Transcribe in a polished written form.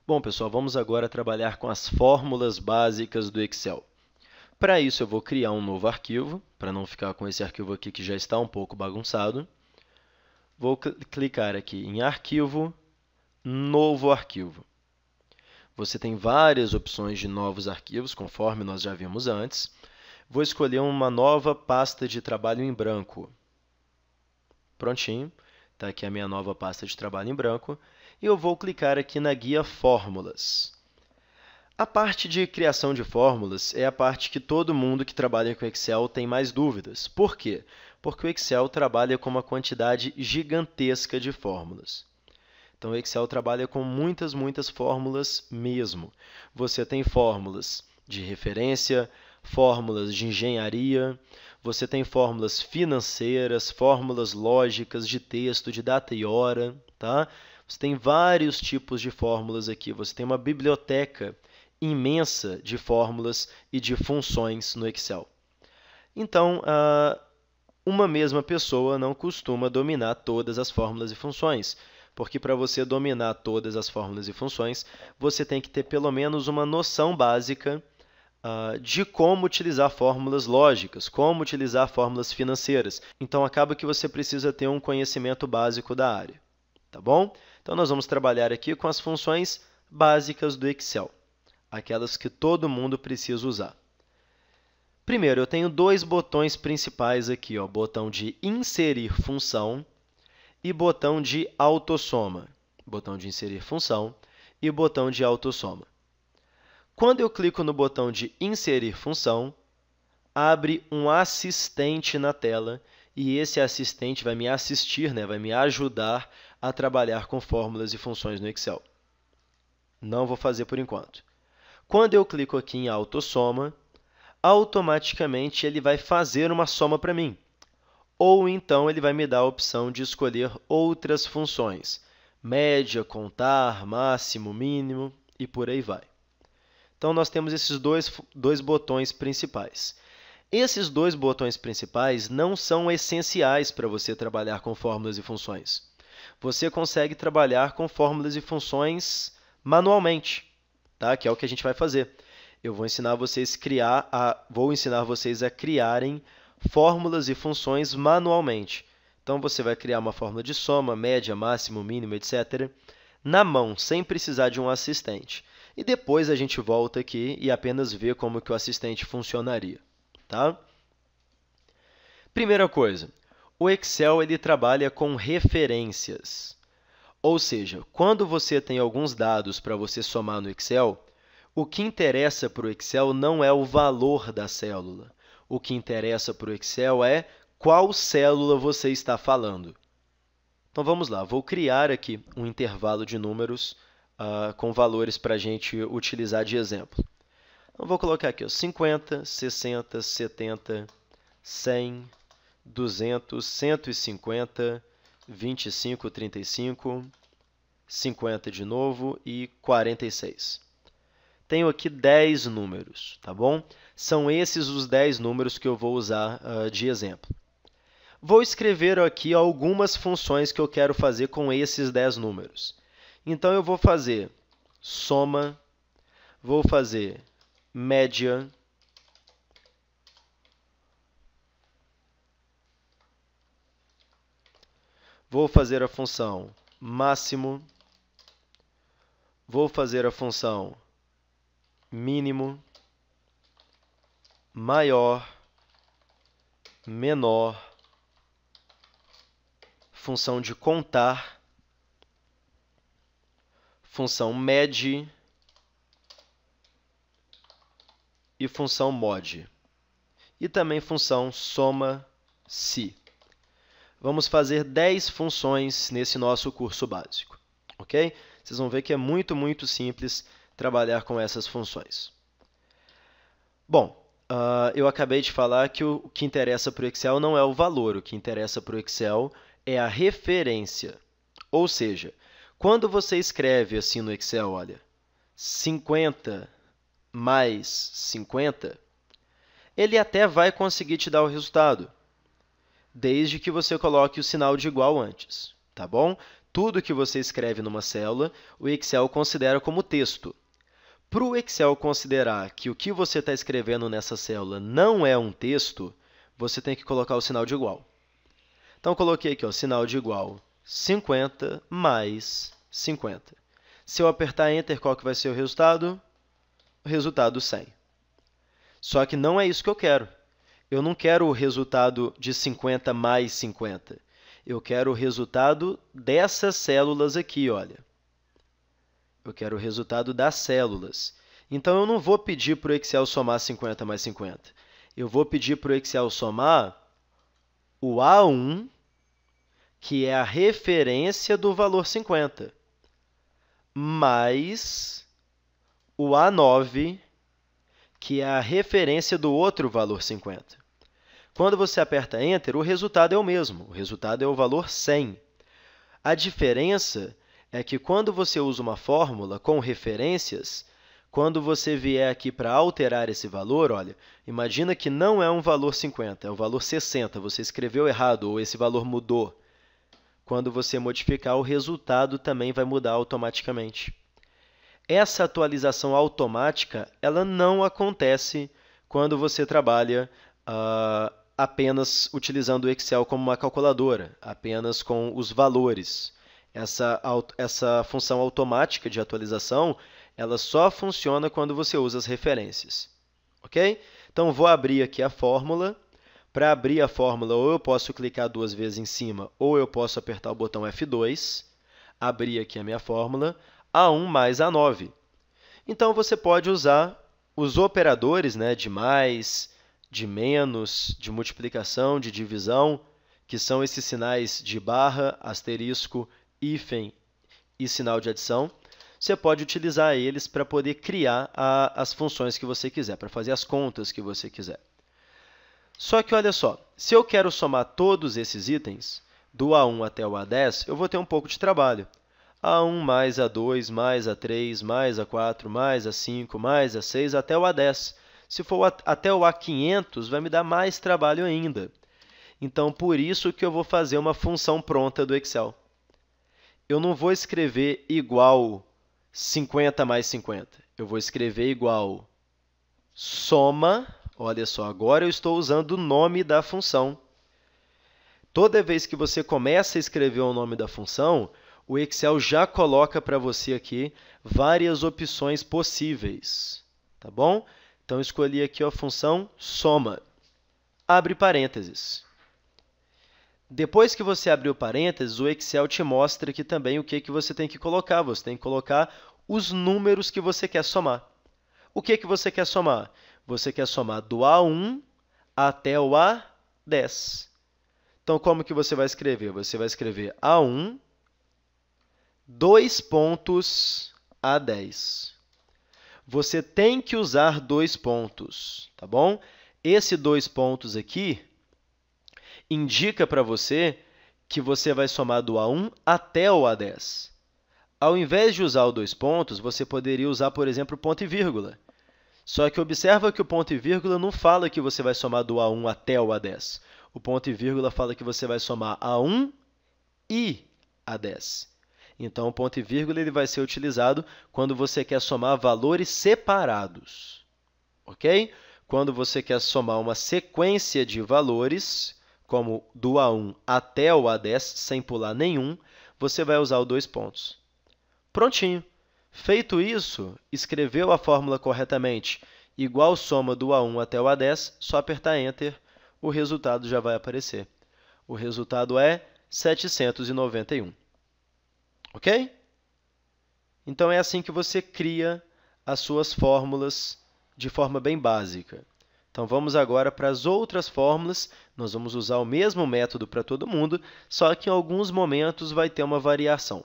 Bom, pessoal, vamos agora trabalhar com as fórmulas básicas do Excel. Para isso, eu vou criar um novo arquivo, para não ficar com esse arquivo aqui que já está um pouco bagunçado. Vou clicar aqui em Arquivo, Novo Arquivo. Você tem várias opções de novos arquivos, conforme nós já vimos antes. Vou escolher uma nova pasta de trabalho em branco. Prontinho, está aqui a minha nova pasta de trabalho em branco. E eu vou clicar aqui na guia Fórmulas. A parte de criação de fórmulas é a parte que todo mundo que trabalha com Excel tem mais dúvidas. Por quê? Porque o Excel trabalha com uma quantidade gigantesca de fórmulas. Então, o Excel trabalha com muitas fórmulas mesmo. Você tem fórmulas de referência, fórmulas de engenharia, você tem fórmulas financeiras, fórmulas lógicas de texto, de data e hora, tá? Você tem vários tipos de fórmulas aqui. Você tem uma biblioteca imensa de fórmulas e de funções no Excel. Então, uma mesma pessoa não costuma dominar todas as fórmulas e funções, porque para você dominar todas as fórmulas e funções, você tem que ter pelo menos uma noção básica de como utilizar fórmulas lógicas, como utilizar fórmulas financeiras. Então, acaba que você precisa ter um conhecimento básico da área, tá bom? Então, nós vamos trabalhar aqui com as funções básicas do Excel, aquelas que todo mundo precisa usar. Primeiro, eu tenho dois botões principais aqui, ó, botão de inserir função e botão de autossoma. Botão de inserir função e botão de autossoma. Quando eu clico no botão de inserir função, abre um assistente na tela e esse assistente vai me assistir, vai me ajudar a trabalhar com fórmulas e funções no Excel. Não vou fazer por enquanto. Quando eu clico aqui em autossoma, automaticamente ele vai fazer uma soma para mim. Ou então ele vai me dar a opção de escolher outras funções, média, contar, máximo, mínimo e por aí vai. Então, nós temos esses dois botões principais. Esses dois botões principais não são essenciais para você trabalhar com fórmulas e funções. Você consegue trabalhar com fórmulas e funções manualmente, tá? Que é o que a gente vai fazer. Eu vou ensinar vocês a criarem fórmulas e funções manualmente. Então, você vai criar uma fórmula de soma, média, máximo, mínimo, etc., na mão, sem precisar de um assistente. E depois a gente volta aqui e apenas vê como que o assistente funcionaria, tá? Primeira coisa, o Excel ele trabalha com referências. Ou seja, quando você tem alguns dados para você somar no Excel, o que interessa para o Excel não é o valor da célula. O que interessa para o Excel é qual célula você está falando. Então, vamos lá. Vou criar aqui um intervalo de números com valores para a gente utilizar de exemplo. Então, vou colocar aqui 50, 60, 70, 100, 200, 150, 25, 35, 50 de novo e 46. Tenho aqui 10 números, tá bom? São esses os 10 números que eu vou usar de exemplo. Vou escrever aqui algumas funções que eu quero fazer com esses 10 números. Então, eu vou fazer soma, vou fazer média, vou fazer a função máximo, vou fazer a função mínimo, maior, menor, função de contar, função med e função mod. E também função soma-se. Vamos fazer 10 funções nesse nosso curso básico, ok? Vocês vão ver que é muito simples trabalhar com essas funções. Bom, eu acabei de falar que o que interessa para o Excel não é o valor, o que interessa para o Excel é a referência. Ou seja, quando você escreve assim no Excel, olha, 50 mais 50, ele até vai conseguir te dar o resultado, desde que você coloque o sinal de igual antes, tá bom? Tudo que você escreve numa célula, o Excel considera como texto. Para o Excel considerar que o que você está escrevendo nessa célula não é um texto, você tem que colocar o sinal de igual. Então, coloquei aqui, ó, sinal de igual 50 mais 50. Se eu apertar Enter, qual que vai ser o resultado? O resultado 100. Só que não é isso que eu quero. Eu não quero o resultado de 50 mais 50. Eu quero o resultado dessas células aqui, olha. Eu quero o resultado das células. Então, eu não vou pedir para o Excel somar 50 mais 50. Eu vou pedir para o Excel somar o A1, que é a referência do valor 50, mais o A9, que é a referência do outro valor 50. Quando você aperta Enter, o resultado é o mesmo. O resultado é o valor 100. A diferença é que quando você usa uma fórmula com referências, quando você vier aqui para alterar esse valor, olha, imagina que não é um valor 50, é o valor 60. Você escreveu errado ou esse valor mudou. Quando você modificar, o resultado também vai mudar automaticamente. Essa atualização automática ela não acontece quando você trabalha apenas utilizando o Excel como uma calculadora, apenas com os valores. Essa função automática de atualização ela só funciona quando você usa as referências. Ok? Então, vou abrir aqui a fórmula. Para abrir a fórmula, ou eu posso clicar 2 vezes em cima, ou eu posso apertar o botão F2. Abrir aqui a minha fórmula, A1 mais A9. Então, você pode usar os operadores, né, de mais, de menos, de multiplicação, de divisão, que são esses sinais de barra, asterisco, hífen e sinal de adição. Você pode utilizar eles para poder criar as funções que você quiser, para fazer as contas que você quiser. Só que, olha só, se eu quero somar todos esses itens, do A1 até o A10, eu vou ter um pouco de trabalho. A1 mais A2, mais A3, mais A4, mais A5, mais A6, até o A10. Se for até o A500, vai me dar mais trabalho ainda. Então, por isso que eu vou fazer uma função pronta do Excel. Eu não vou escrever igual 50 mais 50. Eu vou escrever igual soma. Olha só, agora eu estou usando o nome da função. Toda vez que você começa a escrever o nome da função, o Excel já coloca para você aqui várias opções possíveis. Tá bom? Então, escolhi aqui a função soma. Abre parênteses. Depois que você abriu parênteses, o Excel te mostra aqui também o que você tem que colocar. Você tem que colocar os números que você quer somar. O que você quer somar? Você quer somar do A1 até o A10. Então, como que você vai escrever? Você vai escrever A1, 2 pontos, A10. Você tem que usar 2 pontos, tá bom? Esse 2 pontos aqui indica para você que você vai somar do A1 até o A10. Ao invés de usar o 2 pontos, você poderia usar, por exemplo, ponto e vírgula. Só que observa que o ponto e vírgula não fala que você vai somar do A1 até o A10. O ponto e vírgula fala que você vai somar A1 e A10. Então, o ponto e vírgula ele vai ser utilizado quando você quer somar valores separados. Ok? Quando você quer somar uma sequência de valores, como do A1 até o A10, sem pular nenhum, você vai usar os 2 pontos. Prontinho! Feito isso, escreveu a fórmula corretamente, igual soma do A1 até o A10, só apertar Enter, o resultado já vai aparecer. O resultado é 791. Ok? Então, é assim que você cria as suas fórmulas de forma bem básica. Então, vamos agora para as outras fórmulas. Nós vamos usar o mesmo método para todo mundo, só que em alguns momentos vai ter uma variação.